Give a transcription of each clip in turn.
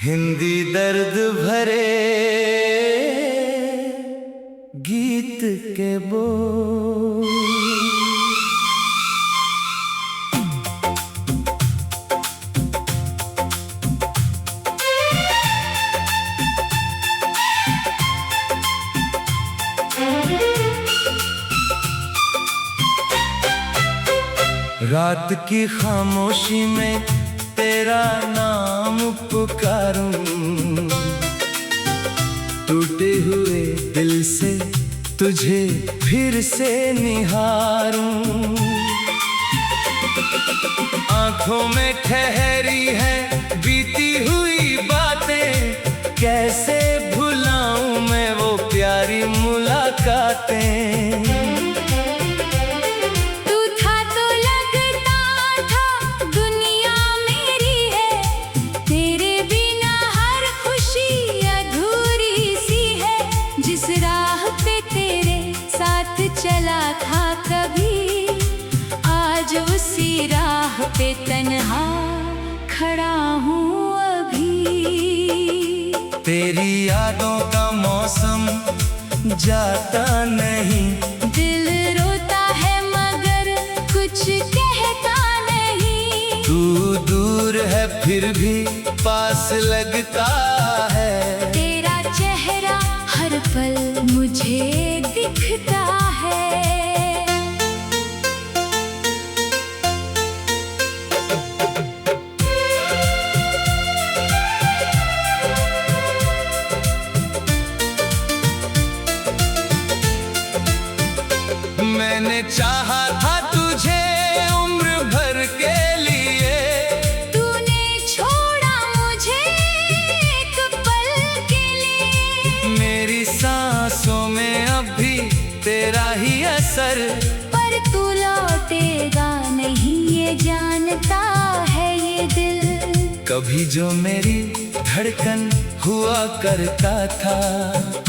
हिंदी दर्द भरे गीत के बोल। रात की खामोशी में तेरा नाम पुकारूं, टूटे हुए दिल से तुझे फिर से निहारूं। आंखों में ठहरी है बीती हुई बातें, कैसे भुलाऊं मैं वो प्यारी मुलाकातें। चला था कभी, आज उसी राह पे तन्हा खड़ा हूँ अभी। तेरी यादों का मौसम जाता नहीं, दिल रोता है मगर कुछ कहता नहीं। तू दूर है फिर भी पास लगता है, तेरा चेहरा हर पल मुझे दिखता है। मैंने चाहा था तुझे उम्र भर के लिए, तूने छोड़ा मुझे एक पल के लिए। मेरी सांसों में अब भी तेरा ही असर, पर तू लौटेगा नहीं ये जानता है ये दिल। कभी जो मेरी धड़कन हुआ करता था,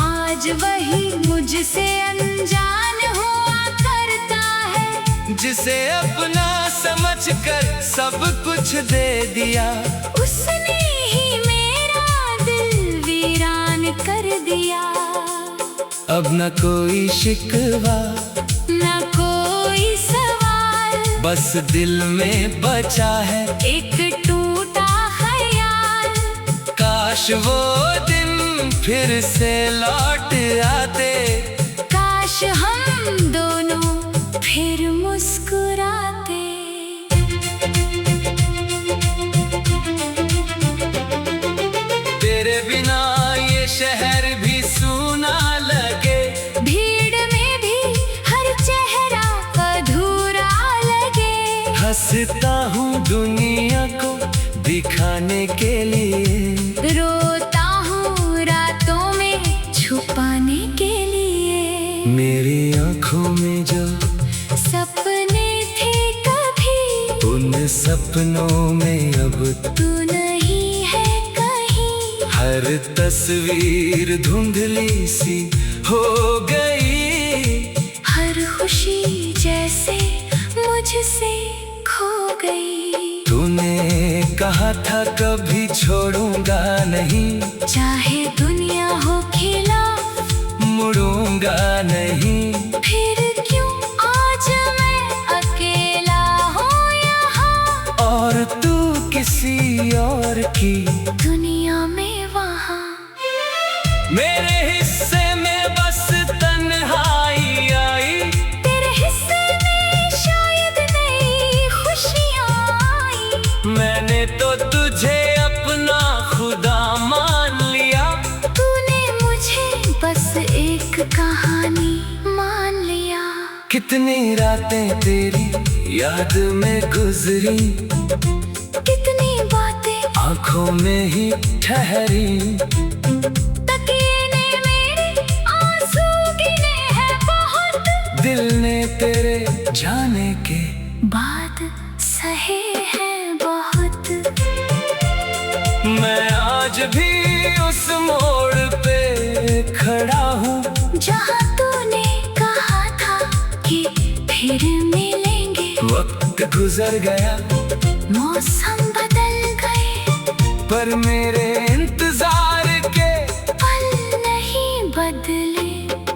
आज वही मुझसे अनजान हुआ करता है। जिसे अपना समझकर सब कुछ दे दिया, उसने ही मेरा दिल वीरान कर दिया। अब न कोई शिकवा न कोई सवाल, बस दिल में बचा है एक टूटा ख्याल। काश वो दिन फिर से लौट आते, काश हम दोनों फिर मुस्कुराते। तेरे बिना ये शहर भी सूना लगे, भीड़ में भी हर चेहरा अधूरा लगे। हंसता हूँ दुनिया को दिखाने के लिए, रोता हूँ रातों में छुपाने के लिए। मेरी आँखों में जो सपने थे कभी, उन सपनों में अब तू नहीं है कहीं। हर तस्वीर धुंधली सी हो गई, हर खुशी जैसे मुझसे खो गई। तूने कहा था कभी छोड़ूंगा नहीं, चाहे दुनिया हो खिलाफ मुड़ूंगा नहीं। फिर क्यों आज मैं अकेला हूँ यहाँ, और तू किसी और की दुनिया में वहाँ। मेरे हिस्से में बस तन्हाई आई, तेरे हिस्से में शायद नई खुशियाँ आई। मैंने तो तुझे अपना खुदा मान लिया, तूने मुझे बस एक कहानी मान लिया। कितनी रातें तेरी याद में गुजरी, कितनी बातें आंखों में ही ठहरी। तकिए ने मेरे आंसू गिने हैं बहुत, दिल ने तेरे जाने के बाद सहे हैं बहुत। मैं आज भी उस मोड़ पे खड़ा हूँ, जहाँ तूने कहा था कि फिर मिलेंगे। वक्त गुजर गया, मौसम बदल गए, पर मेरे इंतजार के पल नहीं बदले।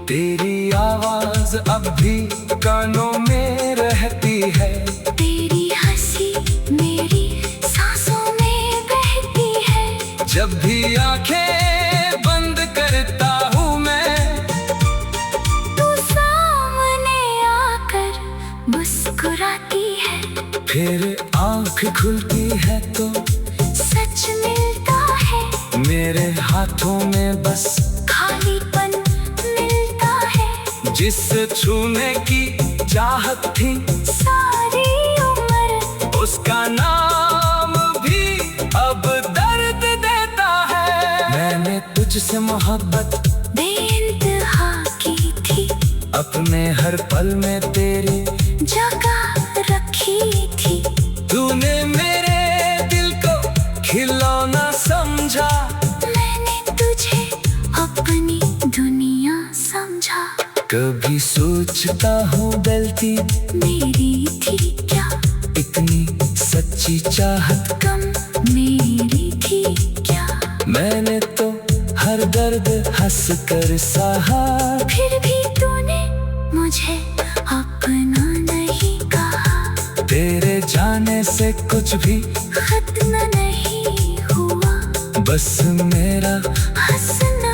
तेरी आवाज अब भी कानों में रहती है। तेरी हंसी मेरी सांसों में बहती है। जब भी आंखें बंद करता हूँ मैं, तू सामने आकर मुस्कुराती है। फिर आंख खुलती है तो सच मिलता है। मेरे हाथों में बस खालीपन मिलता है। जिससे छूने की चाहत थी सारी उम्र, उसका नाम भी अब दर्द देता है। मैंने तुझसे मोहब्बत बेइंतहा की थी। अपने हर पल में तेरी जगह रखी थी। तूने मेरे दिल को खिलौना समझा। मैंने तुझे अपनी दुनिया समझा। कभी सोचता हूँ गलती मेरी थी क्या? इतनी सच्ची चाहत कम मेरी थी क्या? मैंने तो हर दर्द हंस कर सहा। फिर भी तूने मुझे अपना नहीं कहा। तेरे जाने से कुछ भी खत्म नहीं हुआ। बस मेरा हंसना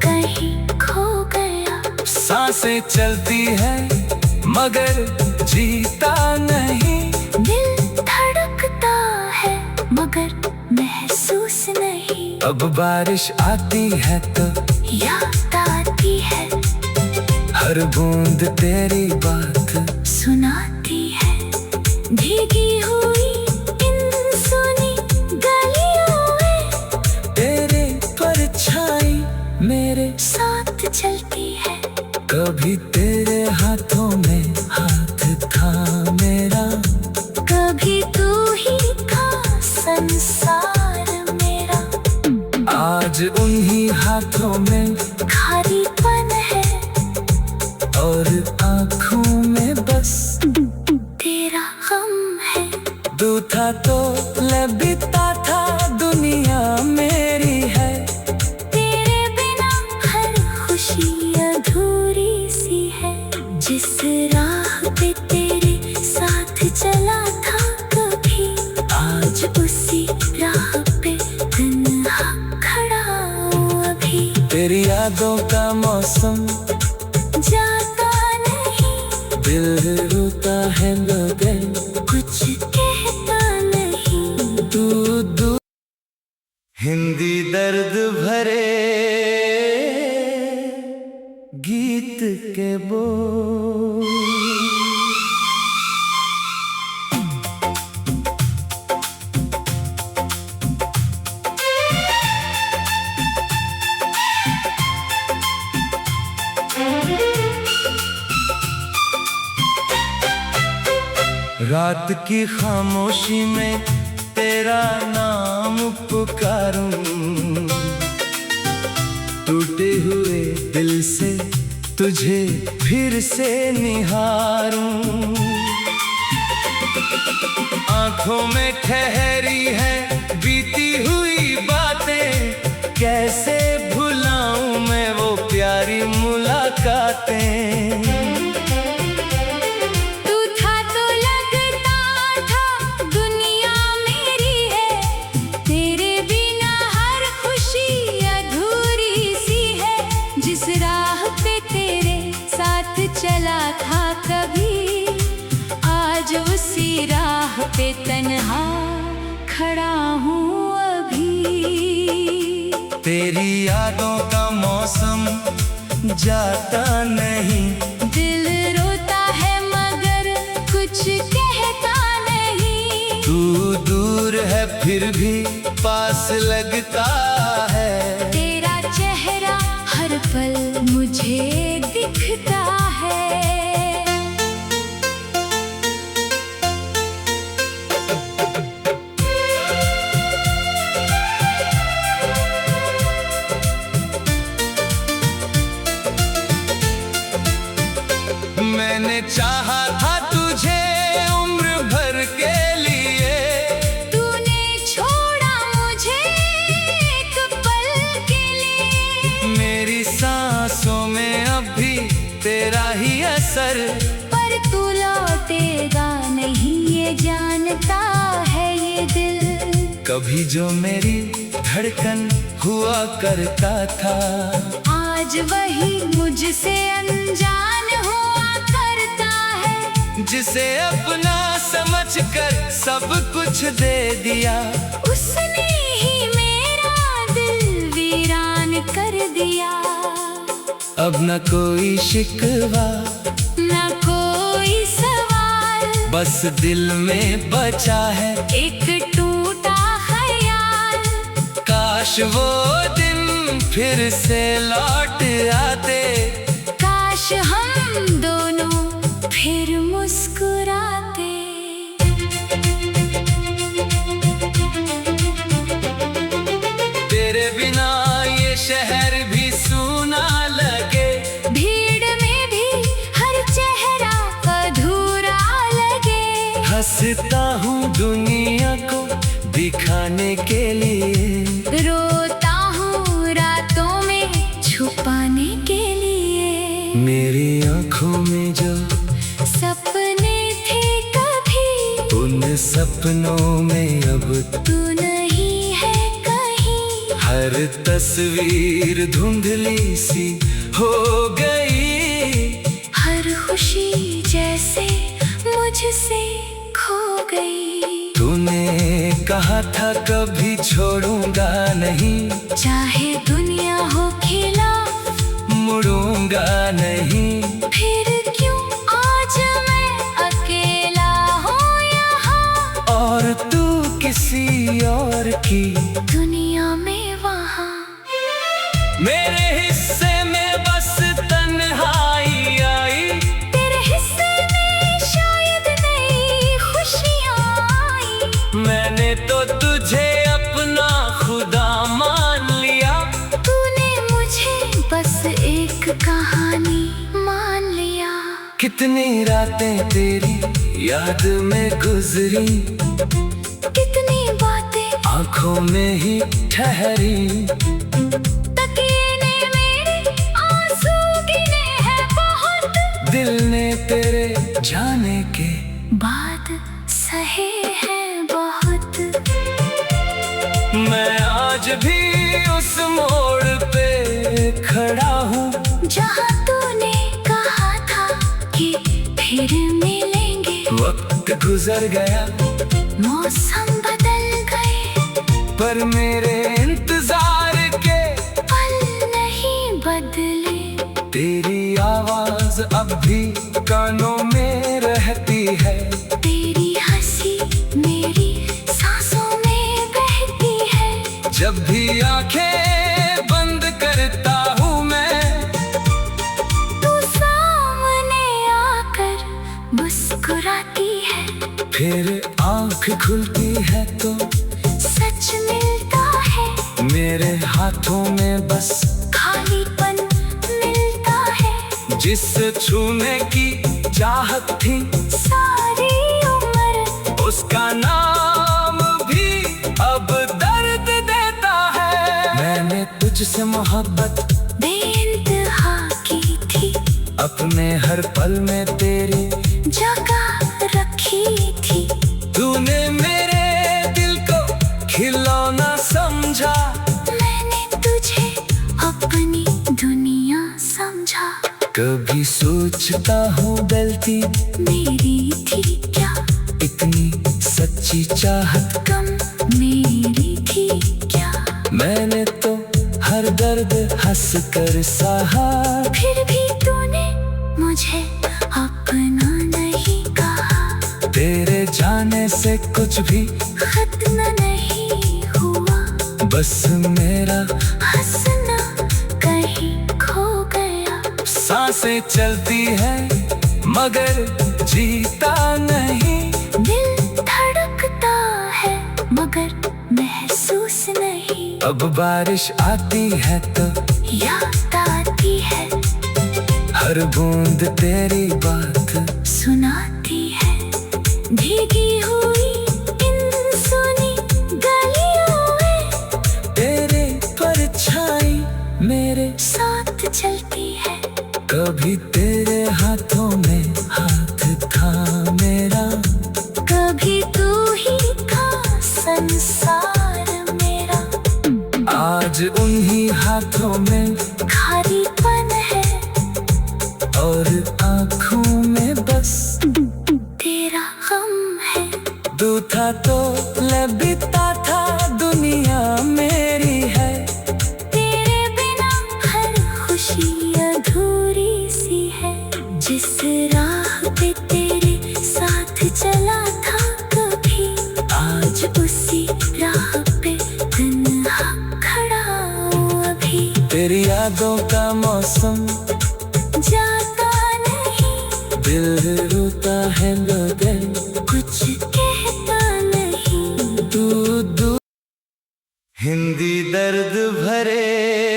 कहीं खो गया। सांसें चलती है मगर जीता नहीं। दिल धड़कता है मगर महसूस नहीं। अब बारिश आती है तो याद आती है। हर बूंद तेरी बात सुनाती है। भीगी हुई इन सुनी गलियों में तेरे परछाई मेरे साथ चलती है। कभी तेरे हाथों में हाथ था मेरा। कभी तू ही था संसार मेरा। आज उन्हीं हाथों में खालीपन है और आँखों में बस तेरा गम है। तू था तो लबता था दुनिया मेरी है। तेरे बिना हर खुशी अधूरी सी है। जिस राह पे तेरे साथ चला था कभी, आज उसी राह पे तन्हा खड़ा हूँ अभी। तेरी यादों का मौसम जाता नहीं। दिल रोता है मगर कुछ कहता नहीं। तू हिंदी दर्द भरे गीत के बोल। रात की खामोशी में तेरा नाम पुकारूं। टूटे हुए दिल से तुझे फिर से निहारूं। आंखों में ठहरी है बीती हुई बातें। कैसे भुलाऊं मैं वो प्यारी मुलाकातें। चला था कभी, आज उसी राह पे तन्हा खड़ा हूँ अभी। तेरी यादों का मौसम जाता नहीं। दिल रोता है मगर कुछ कहता नहीं। तू दूर है फिर भी पास लगता है। तेरा चेहरा हर पल मुझे दिखता है। मैंने चाहा था तुझे उम्र भर के लिए। तूने छोड़ा मुझे कर, पर तू लौटेगा नहीं ये जानता है ये दिल। कभी जो मेरी धड़कन हुआ करता था, आज वही मुझसे अनजान हुआ करता है। जिसे अपना समझकर सब कुछ दे दिया, उसने ही मेरा दिल वीरान कर दिया। अब न कोई शिकवा न कोई सवाल, बस दिल में बचा है एक टूटा ख्याल। काश वो दिन फिर से लौट आते, काश हम दोनों फिर मुस्कुराते। तेरे बिना ये शहर भी सूना लगे, भीड़ में भी हर चेहरा अधूरा लगे। हंसता हूँ दुनिया को दिखाने के लिए, रोता हूँ रातों में छुपाने के लिए। मेरी आँखों में जो सपने थे कभी, उन सपनों में अब तू नहीं है कहीं। हर तस्वीर धुंधली सी हो गई, हर खुशी जैसे मुझसे खो गई। तूने कहा था कभी छोड़ूंगा नहीं, चाहे दुनिया हो खिलाफ मुड़ूंगा नहीं। फिर क्यों आज मैं अकेला हूँ यहाँ, और तू किसी और की दुनिया में वहाँ। मेरे हिस्से में बस तन्हाई आई, तेरे हिस्से में शायद नई खुशियाँ आई। मैंने तो तुझे अपना खुदा मान लिया, तूने मुझे बस एक कहानी मान लिया। कितनी रातें तेरी याद में गुजरी, कितनी बातें आंखों में ही ठहरी। तकिए ने मेरे आंसू गिने हैं बहुत, दिल ने तेरे जाने के बाद सहे हैं बहुत। मैं आज भी उस मोड़ पे खड़ा हूँ, जहाँ तूने कहा था कि फिर मिलेंगे। वक्त गुजर गया मौसम बदल गए, पर मेरे इंतजार के पल नहीं बदले। तेरी आवाज अब भी कानों में रहती है, तेरी हंसी मेरी सांसों में बहती है। जब भी आंखें बंद करता हूँ मैं, तू सामने आकर मुस्कुराती है। फिर आंख खुलती है तो सच मिलता है, मेरे हाथों में बस खालीपन मिलता है। जिस छूने की चाहत थी सारी उम्र, उसका नाम भी अब दर्द देता है। मैंने तुझसे मोहब्बत बेइंतहा की थी, अपने हर पल में तेरी जगह रखी थी। तूने मेरे दिल को खिलौना समझा, मैंने तुझे अपनी दुनिया समझा। कभी सोचता हूँ गलती मेरी थी क्या, इतनी सच्ची चाहत कम मेरी थी क्या। मैंने तो हर दर्द हंस कर सहा, फिर भी तूने मुझे अपना नहीं कहा। तेरे जाने से कुछ भी खत्म नहीं हुआ, बस मेरा हंसना कहीं खो गया। सांसें चलती है मगर जीता नहीं, दिल धड़कता है मगर महसूस नहीं। अब बारिश आती है तो याद आती है, हर बूंद तेरी बात सुनाती है। भीगी हुई इन सुनी गलियों में, तेरे परछाई मेरे साथ चलती है। कभी तेरे हाथों में हाथ था मेरा, कभी तू ही था संसार मेरा। आज उन्हीं हाथों में खालीपन है और आँखों में बस तेरा गम है। तू था तो लबता था दुनिया मेरी है, तेरे बिना हर खुशी अधूरी सी है। जिस राह पे तेरे साथ चला था कभी, आज उसी राह पे तन्हा खड़ा हूँ अभी। तेरी यादों का मौसम जाता नहीं, दिल रोता है मगर कुछ कहता नहीं। तू हिंदी दर्द भरे